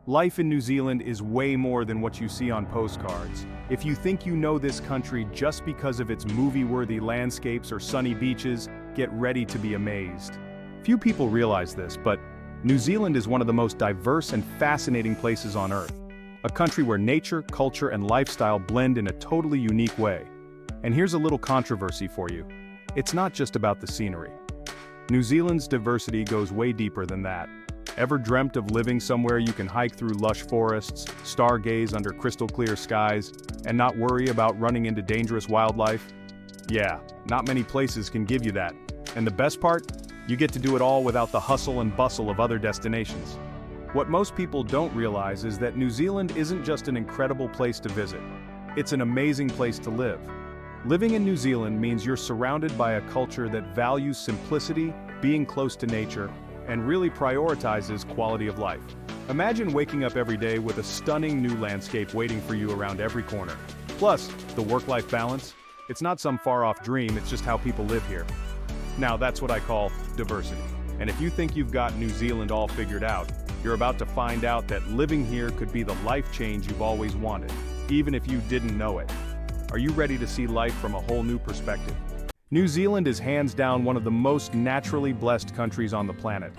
Life in New Zealand is way more than what you see on postcards. If you think you know this country just because of its movie-worthy landscapes or sunny beaches, get ready to be amazed. Few people realize this, but New Zealand is one of the most diverse and fascinating places on Earth. A country where nature, culture, and lifestyle blend in a totally unique way. And here's a little controversy for you. It's not just about the scenery. New Zealand's diversity goes way deeper than that. Ever dreamt of living somewhere you can hike through lush forests, stargaze under crystal-clear skies, and not worry about running into dangerous wildlife? Yeah, not many places can give you that. And the best part? You get to do it all without the hustle and bustle of other destinations. What most people don't realize is that New Zealand isn't just an incredible place to visit. It's an amazing place to live. Living in New Zealand means you're surrounded by a culture that values simplicity, being close to nature, and really prioritizes quality of life. Imagine waking up every day with a stunning new landscape waiting for you around every corner. Plus, the work-life balance, it's not some far-off dream, it's just how people live here. Now that's what I call diversity. And if you think you've got New Zealand all figured out, you're about to find out that living here could be the life change you've always wanted, even if you didn't know it. Are you ready to see life from a whole new perspective? New Zealand is hands down one of the most naturally blessed countries on the planet.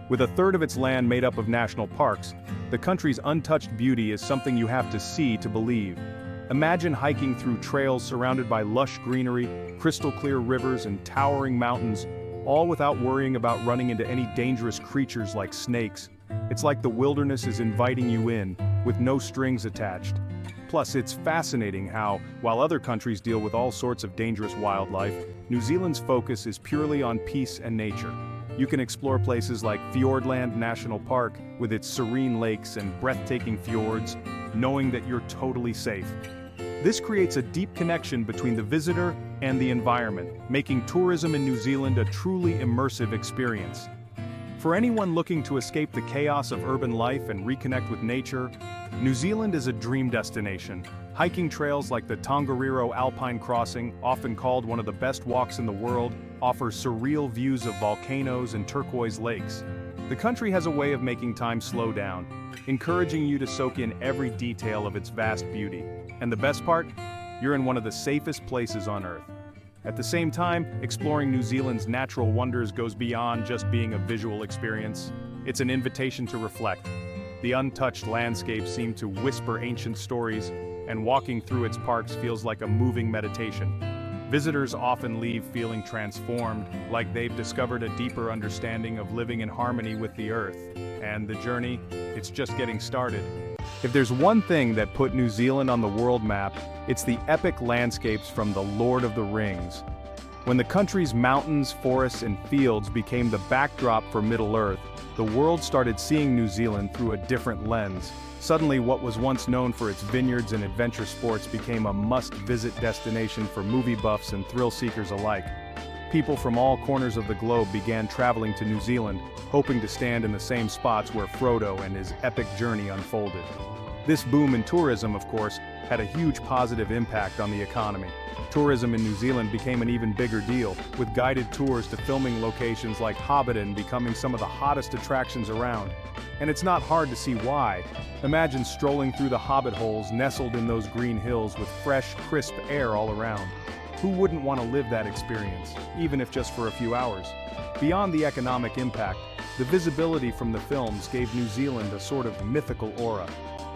With a third of its land made up of national parks, the country's untouched beauty is something you have to see to believe. Imagine hiking through trails surrounded by lush greenery, crystal-clear rivers, and towering mountains, all without worrying about running into any dangerous creatures like snakes. It's like the wilderness is inviting you in, with no strings attached. Plus, it's fascinating how, while other countries deal with all sorts of dangerous wildlife, New Zealand's focus is purely on peace and nature. You can explore places like Fiordland National Park, with its serene lakes and breathtaking fjords, knowing that you're totally safe. This creates a deep connection between the visitor and the environment, making tourism in New Zealand a truly immersive experience. For anyone looking to escape the chaos of urban life and reconnect with nature, New Zealand is a dream destination. Hiking trails like the Tongariro Alpine Crossing, often called one of the best walks in the world, offer surreal views of volcanoes and turquoise lakes. The country has a way of making time slow down, encouraging you to soak in every detail of its vast beauty. And the best part? You're in one of the safest places on Earth. At the same time, exploring New Zealand's natural wonders goes beyond just being a visual experience. It's an invitation to reflect. The untouched landscapes seem to whisper ancient stories, and walking through its parks feels like a moving meditation. Visitors often leave feeling transformed, like they've discovered a deeper understanding of living in harmony with the Earth. And the journey, it's just getting started. If there's one thing that put New Zealand on the world map, it's the epic landscapes from The Lord of the Rings. When the country's mountains, forests, and fields became the backdrop for Middle-earth, the world started seeing New Zealand through a different lens. Suddenly, what was once known for its vineyards and adventure sports became a must-visit destination for movie buffs and thrill-seekers alike. People from all corners of the globe began traveling to New Zealand, hoping to stand in the same spots where Frodo and his epic journey unfolded. This boom in tourism, of course, had a huge positive impact on the economy. Tourism in New Zealand became an even bigger deal, with guided tours to filming locations like Hobbiton becoming some of the hottest attractions around. And it's not hard to see why. Imagine strolling through the hobbit holes nestled in those green hills with fresh, crisp air all around. Who wouldn't want to live that experience, even if just for a few hours? Beyond the economic impact, the visibility from the films gave New Zealand a sort of mythical aura.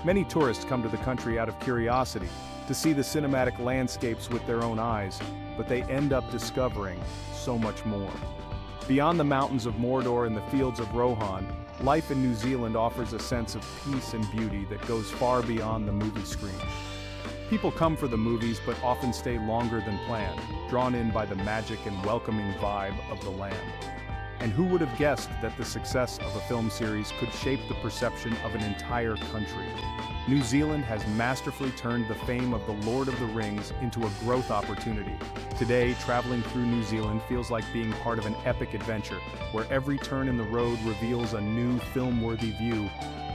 Many tourists come to the country out of curiosity, to see the cinematic landscapes with their own eyes, but they end up discovering so much more. Beyond the mountains of Mordor and the fields of Rohan, life in New Zealand offers a sense of peace and beauty that goes far beyond the movie screen. People come for the movies but often stay longer than planned, drawn in by the magic and welcoming vibe of the land. And who would have guessed that the success of a film series could shape the perception of an entire country? New Zealand has masterfully turned the fame of The Lord of the Rings into a growth opportunity. Today, traveling through New Zealand feels like being part of an epic adventure, where every turn in the road reveals a new film-worthy view,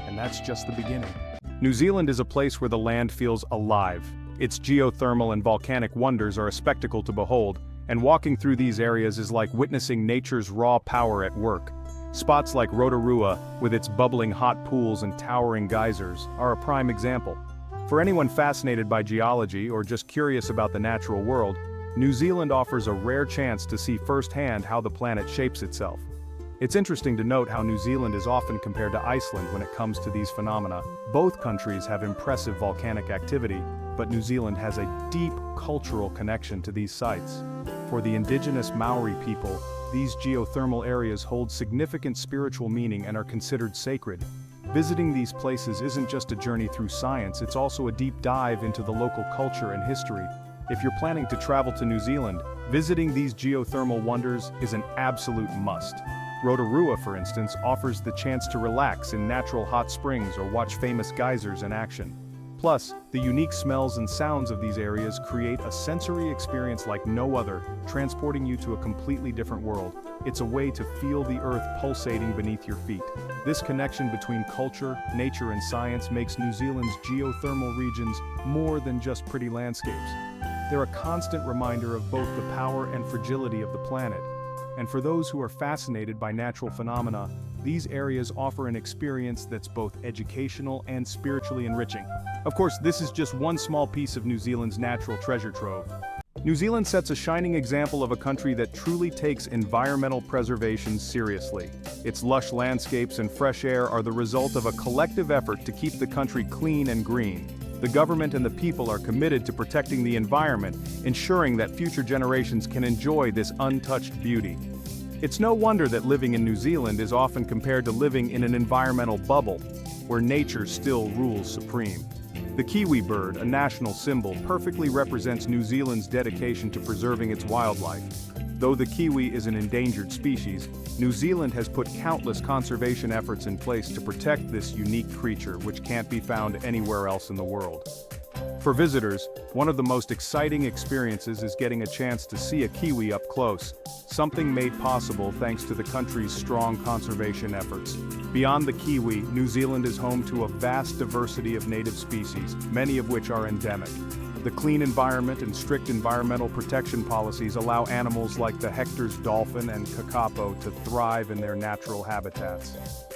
and that's just the beginning. New Zealand is a place where the land feels alive. Its geothermal and volcanic wonders are a spectacle to behold, and walking through these areas is like witnessing nature's raw power at work. Spots like Rotorua, with its bubbling hot pools and towering geysers, are a prime example. For anyone fascinated by geology or just curious about the natural world, New Zealand offers a rare chance to see firsthand how the planet shapes itself. It's interesting to note how New Zealand is often compared to Iceland when it comes to these phenomena. Both countries have impressive volcanic activity, but New Zealand has a deep cultural connection to these sites. For the indigenous Maori people, these geothermal areas hold significant spiritual meaning and are considered sacred. Visiting these places isn't just a journey through science, it's also a deep dive into the local culture and history. If you're planning to travel to New Zealand, visiting these geothermal wonders is an absolute must. Rotorua, for instance, offers the chance to relax in natural hot springs or watch famous geysers in action. Plus, the unique smells and sounds of these areas create a sensory experience like no other, transporting you to a completely different world. It's a way to feel the earth pulsating beneath your feet. This connection between culture, nature, and science makes New Zealand's geothermal regions more than just pretty landscapes. They're a constant reminder of both the power and fragility of the planet. And for those who are fascinated by natural phenomena, these areas offer an experience that's both educational and spiritually enriching. Of course, this is just one small piece of New Zealand's natural treasure trove. New Zealand sets a shining example of a country that truly takes environmental preservation seriously. Its lush landscapes and fresh air are the result of a collective effort to keep the country clean and green. The government and the people are committed to protecting the environment, ensuring that future generations can enjoy this untouched beauty. It's no wonder that living in New Zealand is often compared to living in an environmental bubble, where nature still rules supreme. The Kiwi bird, a national symbol, perfectly represents New Zealand's dedication to preserving its wildlife. Though the kiwi is an endangered species, New Zealand has put countless conservation efforts in place to protect this unique creature, which can't be found anywhere else in the world. For visitors, one of the most exciting experiences is getting a chance to see a kiwi up close, something made possible thanks to the country's strong conservation efforts. Beyond the kiwi, New Zealand is home to a vast diversity of native species, many of which are endemic. The clean environment and strict environmental protection policies allow animals like the Hector's dolphin and kakapo to thrive in their natural habitats.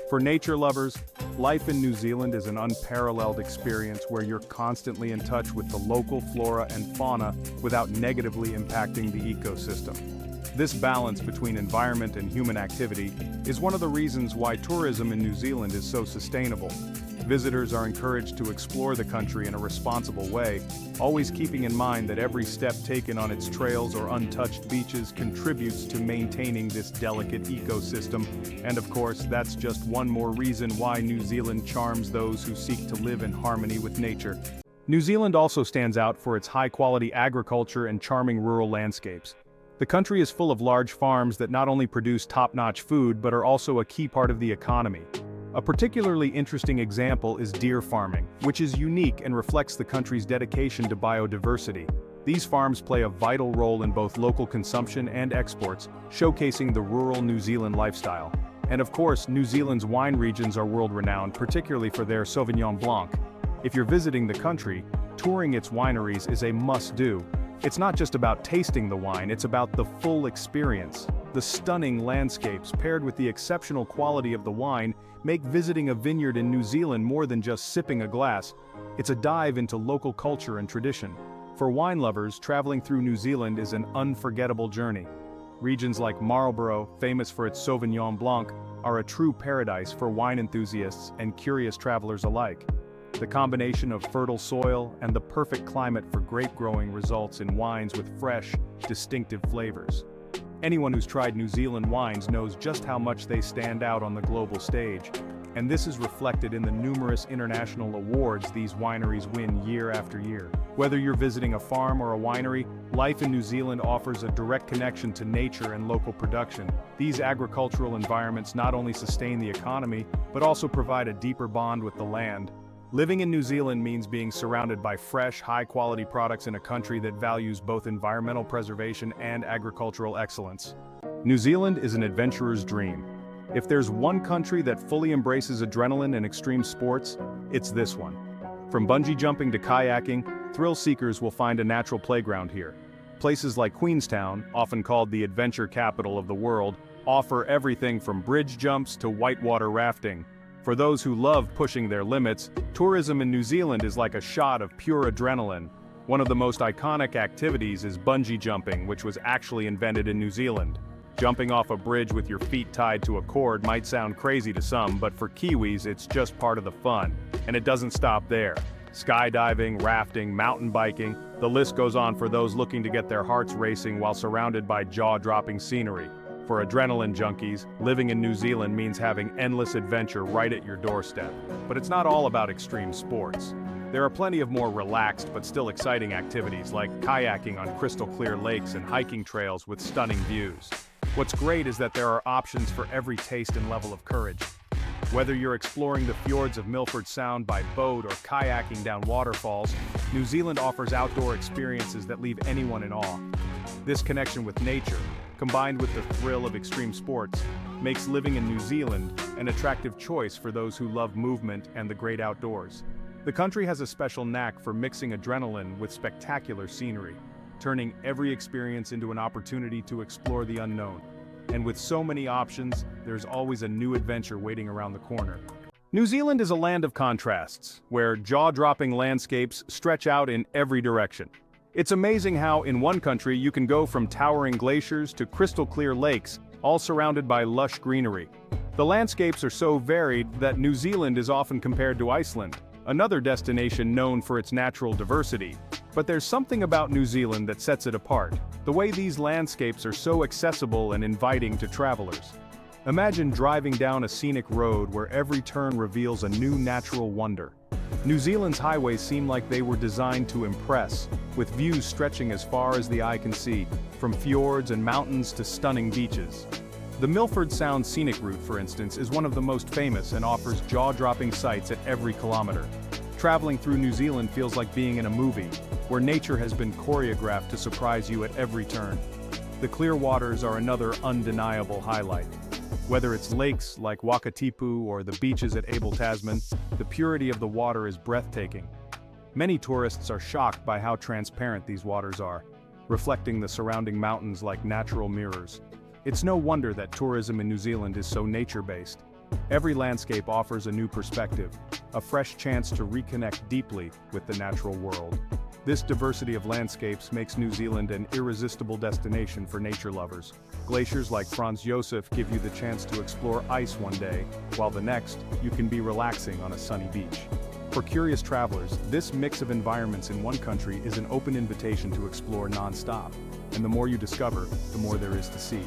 For nature lovers, life in New Zealand is an unparalleled experience where you're constantly in touch with the local flora and fauna without negatively impacting the ecosystem. This balance between environment and human activity is one of the reasons why tourism in New Zealand is so sustainable. Visitors are encouraged to explore the country in a responsible way, always keeping in mind that every step taken on its trails or untouched beaches contributes to maintaining this delicate ecosystem. And of course, that's just one more reason why New Zealand charms those who seek to live in harmony with nature. New Zealand also stands out for its high-quality agriculture and charming rural landscapes. The country is full of large farms that not only produce top-notch food but are also a key part of the economy. A particularly interesting example is deer farming, which is unique and reflects the country's dedication to biodiversity. These farms play a vital role in both local consumption and exports, showcasing the rural New Zealand lifestyle. And of course, New Zealand's wine regions are world-renowned, particularly for their Sauvignon Blanc. If you're visiting the country, touring its wineries is a must-do. It's not just about tasting the wine, it's about the full experience. The stunning landscapes paired with the exceptional quality of the wine make visiting a vineyard in New Zealand more than just sipping a glass. It's a dive into local culture and tradition. For wine lovers, traveling through New Zealand is an unforgettable journey. Regions like Marlborough, famous for its Sauvignon Blanc, are a true paradise for wine enthusiasts and curious travelers alike. The combination of fertile soil and the perfect climate for grape growing results in wines with fresh, distinctive flavors. Anyone who's tried New Zealand wines knows just how much they stand out on the global stage, and this is reflected in the numerous international awards these wineries win year after year. Whether you're visiting a farm or a winery, life in New Zealand offers a direct connection to nature and local production. These agricultural environments not only sustain the economy, but also provide a deeper bond with the land. Living in New Zealand means being surrounded by fresh, high-quality products in a country that values both environmental preservation and agricultural excellence. New Zealand is an adventurer's dream. If there's one country that fully embraces adrenaline and extreme sports, it's this one. From bungee jumping to kayaking, thrill seekers will find a natural playground here. Places like Queenstown, often called the adventure capital of the world, offer everything from bridge jumps to whitewater rafting. For those who love pushing their limits, tourism in New Zealand is like a shot of pure adrenaline. One of the most iconic activities is bungee jumping, which was actually invented in New Zealand. Jumping off a bridge with your feet tied to a cord might sound crazy to some, but for Kiwis it's just part of the fun. And it doesn't stop there. Skydiving, rafting, mountain biking, the list goes on for those looking to get their hearts racing while surrounded by jaw-dropping scenery. For adrenaline junkies, living in New Zealand means having endless adventure right at your doorstep. But it's not all about extreme sports. There are plenty of more relaxed but still exciting activities like kayaking on crystal-clear lakes and hiking trails with stunning views. What's great is that there are options for every taste and level of courage. Whether you're exploring the fjords of Milford Sound by boat or kayaking down waterfalls, New Zealand offers outdoor experiences that leave anyone in awe. This connection with nature, combined with the thrill of extreme sports, makes living in New Zealand an attractive choice for those who love movement and the great outdoors. The country has a special knack for mixing adrenaline with spectacular scenery, turning every experience into an opportunity to explore the unknown. And with so many options, there's always a new adventure waiting around the corner. New Zealand is a land of contrasts, where jaw-dropping landscapes stretch out in every direction. It's amazing how, in one country, you can go from towering glaciers to crystal-clear lakes, all surrounded by lush greenery. The landscapes are so varied that New Zealand is often compared to Iceland, another destination known for its natural diversity. But there's something about New Zealand that sets it apart, the way these landscapes are so accessible and inviting to travelers. Imagine driving down a scenic road where every turn reveals a new natural wonder. New Zealand's highways seem like they were designed to impress, with views stretching as far as the eye can see, from fjords and mountains to stunning beaches. The Milford Sound Scenic Route, for instance, is one of the most famous and offers jaw-dropping sights at every kilometer. Traveling through New Zealand feels like being in a movie, where nature has been choreographed to surprise you at every turn. The clear waters are another undeniable highlight. Whether it's lakes like Wakatipu or the beaches at Abel Tasman, the purity of the water is breathtaking. Many tourists are shocked by how transparent these waters are, reflecting the surrounding mountains like natural mirrors. It's no wonder that tourism in New Zealand is so nature-based. Every landscape offers a new perspective, a fresh chance to reconnect deeply with the natural world. This diversity of landscapes makes New Zealand an irresistible destination for nature lovers. Glaciers like Franz Josef give you the chance to explore ice one day, while the next, you can be relaxing on a sunny beach. For curious travelers, this mix of environments in one country is an open invitation to explore non-stop. And the more you discover, the more there is to see.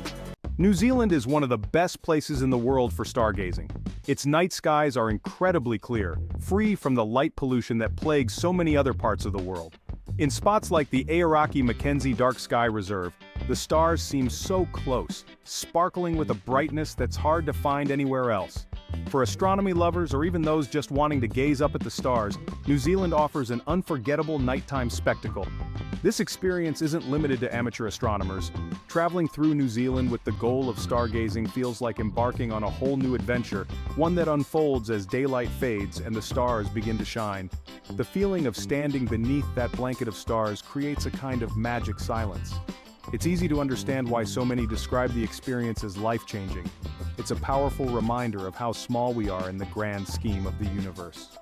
New Zealand is one of the best places in the world for stargazing. Its night skies are incredibly clear, free from the light pollution that plagues so many other parts of the world. In spots like the Aoraki Mackenzie Dark Sky Reserve, the stars seem so close, sparkling with a brightness that's hard to find anywhere else. For astronomy lovers or even those just wanting to gaze up at the stars, New Zealand offers an unforgettable nighttime spectacle. This experience isn't limited to amateur astronomers. Traveling through New Zealand with the goal of stargazing feels like embarking on a whole new adventure, one that unfolds as daylight fades and the stars begin to shine. The feeling of standing beneath that blanket of stars creates a kind of magic silence. It's easy to understand why so many describe the experience as life-changing. It's a powerful reminder of how small we are in the grand scheme of the universe.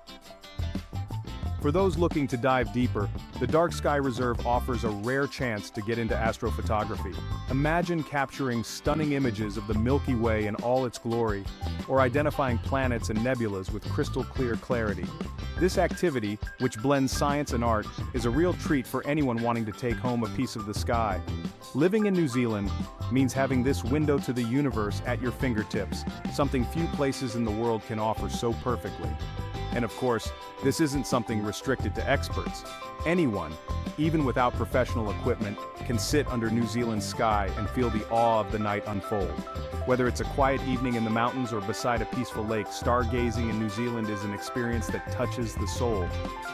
For those looking to dive deeper, the Dark Sky Reserve offers a rare chance to get into astrophotography. Imagine capturing stunning images of the Milky Way in all its glory, or identifying planets and nebulas with crystal-clear clarity. This activity, which blends science and art, is a real treat for anyone wanting to take home a piece of the sky. Living in New Zealand means having this window to the universe at your fingertips, something few places in the world can offer so perfectly. And of course, this isn't something restricted to experts. Anyone, even without professional equipment, can sit under New Zealand's sky and feel the awe of the night unfold. Whether it's a quiet evening in the mountains or beside a peaceful lake, stargazing in New Zealand is an experience that touches the soul,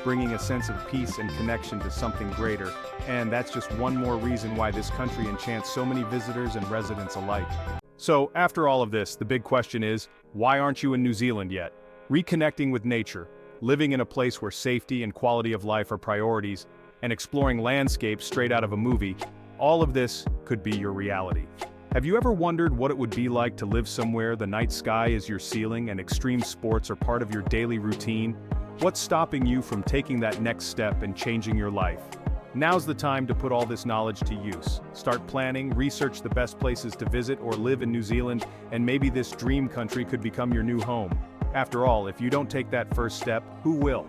bringing a sense of peace and connection to something greater. And that's just one more reason why this country enchants so many visitors and residents alike. So, after all of this, the big question is, why aren't you in New Zealand yet? Reconnecting with nature, living in a place where safety and quality of life are priorities, and exploring landscapes straight out of a movie, all of this could be your reality. Have you ever wondered what it would be like to live somewhere the night sky is your ceiling and extreme sports are part of your daily routine? What's stopping you from taking that next step and changing your life? Now's the time to put all this knowledge to use. Start planning, research the best places to visit or live in New Zealand, and maybe this dream country could become your new home. After all, if you don't take that first step, who will?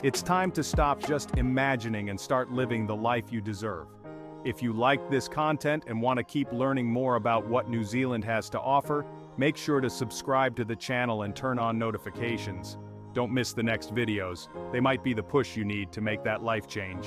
It's time to stop just imagining and start living the life you deserve. If you like this content and want to keep learning more about what New Zealand has to offer, make sure to subscribe to the channel and turn on notifications. Don't miss the next videos. They might be the push you need to make that life change.